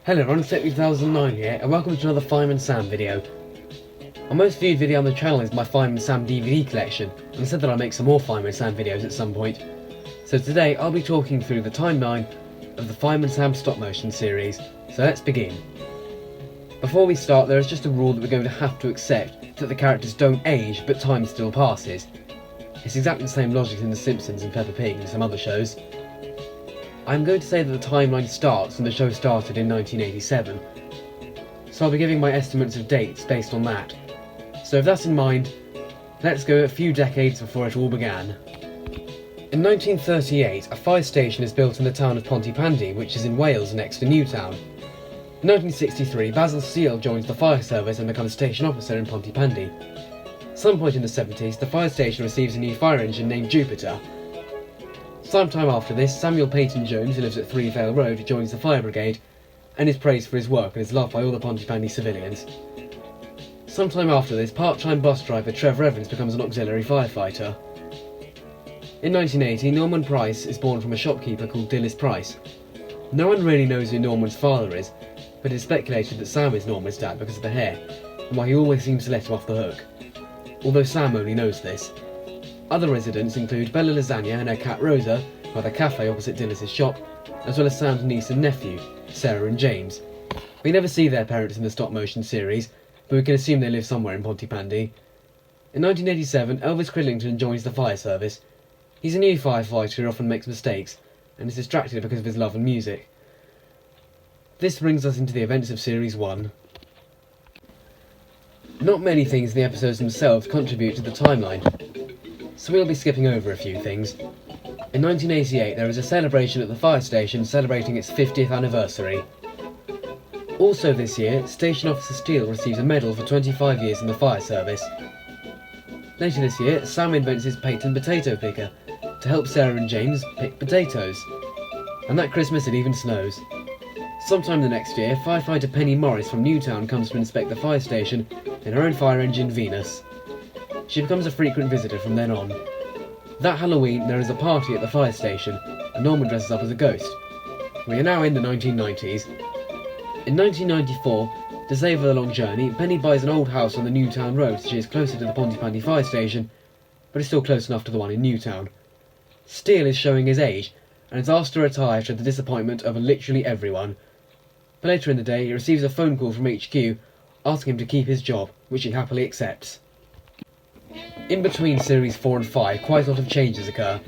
Hello everyone, it's 2009 here, and welcome to another Fireman Sam video. Our most viewed video on the channel is my Fireman Sam DVD collection, and I said that I'll make some more Fireman Sam videos at some point. So today I'll be talking through the timeline of the Fireman Sam stop motion series, so let's begin. Before we start, there is just a rule that we're going to have to accept, that the characters don't age, but time still passes. It's exactly the same logic in The Simpsons and Peppa Pig and some other shows. I'm going to say that the timeline starts when the show started in 1987, so I'll be giving my estimates of dates based on that. So with that in mind, let's go a few decades before it all began. In 1938, a fire station is built in the town of Pontypandy, which is in Wales next to Newtown. In 1963, Basil Seal joins the fire service and becomes station officer in Pontypandy. At some point in the 70s, the fire station receives a new fire engine named Jupiter. Sometime after this, Samuel Peyton Jones, who lives at 3 Vale Road, joins the fire brigade and is praised for his work and is loved by all the Pontypandy civilians. Sometime after this, part-time bus driver Trevor Evans becomes an auxiliary firefighter. In 1980, Norman Price is born from a shopkeeper called Dilys Price. No one really knows who Norman's father is, but it is speculated that Sam is Norman's dad because of the hair, and why he always seems to let him off the hook. Although Sam only knows this. Other residents include Bella Lasagna and her cat Rosa, who have a cafe opposite Dilys' shop, as well as Sam's niece and nephew, Sarah and James. We never see their parents in the stop-motion series, but we can assume they live somewhere in Pontypandy. In 1987, Elvis Cridlington joins the fire service. He's a new firefighter who often makes mistakes, and is distracted because of his love of music. This brings us into the events of Series 1. Not many things in the episodes themselves contribute to the timeline, so we'll be skipping over a few things. In 1988, there is a celebration at the fire station celebrating its 50th anniversary. Also this year, Station Officer Steele receives a medal for 25 years in the fire service. Later this year, Sam invents his patent potato picker to help Sarah and James pick potatoes. And that Christmas it even snows. Sometime the next year, firefighter Penny Morris from Newtown comes to inspect the fire station in her own fire engine Venus. She becomes a frequent visitor from then on. That Halloween, there is a party at the fire station, and Norman dresses up as a ghost. We are now in the 1990s. In 1994, to save her the long journey, Penny buys an old house on the Newtown road so she is closer to the Pontypandy fire station, but is still close enough to the one in Newtown. Steele is showing his age, and is asked to retire to the disappointment of literally everyone. But later in the day, he receives a phone call from HQ asking him to keep his job, which he happily accepts. In between Series 4 and 5, quite a lot of changes occur.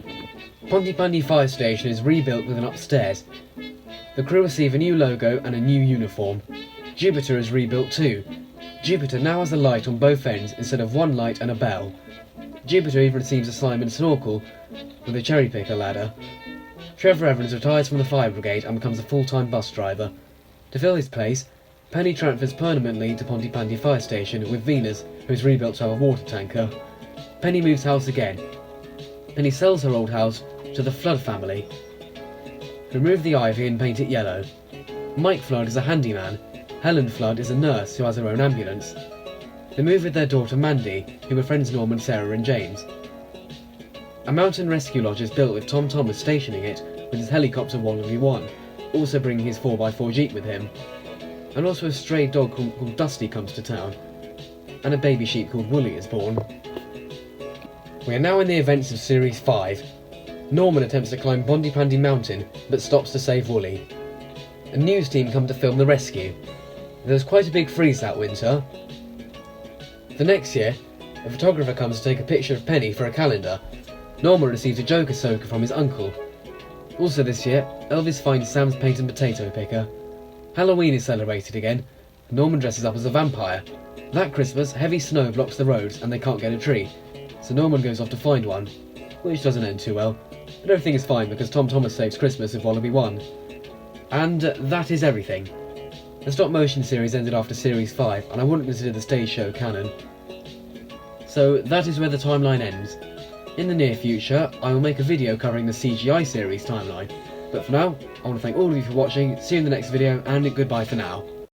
Pontypandy Fire Station is rebuilt with an upstairs. The crew receive a new logo and a new uniform. Jupiter is rebuilt too. Jupiter now has a light on both ends instead of one light and a bell. Jupiter even receives a Simon snorkel with a cherry picker ladder. Trevor Evans retires from the fire brigade and becomes a full-time bus driver. To fill his place, Penny transfers permanently to Pontypandy Fire Station with Venus, who is rebuilt to have a water tanker. Penny moves house again. Penny sells her old house to the Flood family. Remove the ivy and paint it yellow. Mike Flood is a handyman. Helen Flood is a nurse who has her own ambulance. They move with their daughter Mandy, who befriends Norman, Sarah and James. A mountain rescue lodge is built with Tom Thomas stationing it with his helicopter Wallaby 1, also bringing his 4x4 Jeep with him. And also a stray dog called Dusty comes to town, and a baby sheep called Wooly is born. We are now in the events of Series 5. Norman attempts to climb Pontypandy Mountain, but stops to save Wooly. A news team come to film the rescue. There was quite a big freeze that winter. The next year, a photographer comes to take a picture of Penny for a calendar. Norman receives a Joker soaker from his uncle. Also this year, Elvis finds Sam's patent potato picker. Halloween is celebrated again. Norman dresses up as a vampire. That Christmas, heavy snow blocks the roads and they can't get a tree, so Norman goes off to find one, which doesn't end too well, but everything is fine because Tom Thomas saves Christmas with Wallaby 1. And that is everything. The stop motion series ended after Series 5, and I wouldn't consider the stage show canon. So that is where the timeline ends. In the near future, I will make a video covering the CGI series timeline, but for now, I want to thank all of you for watching, see you in the next video, and goodbye for now.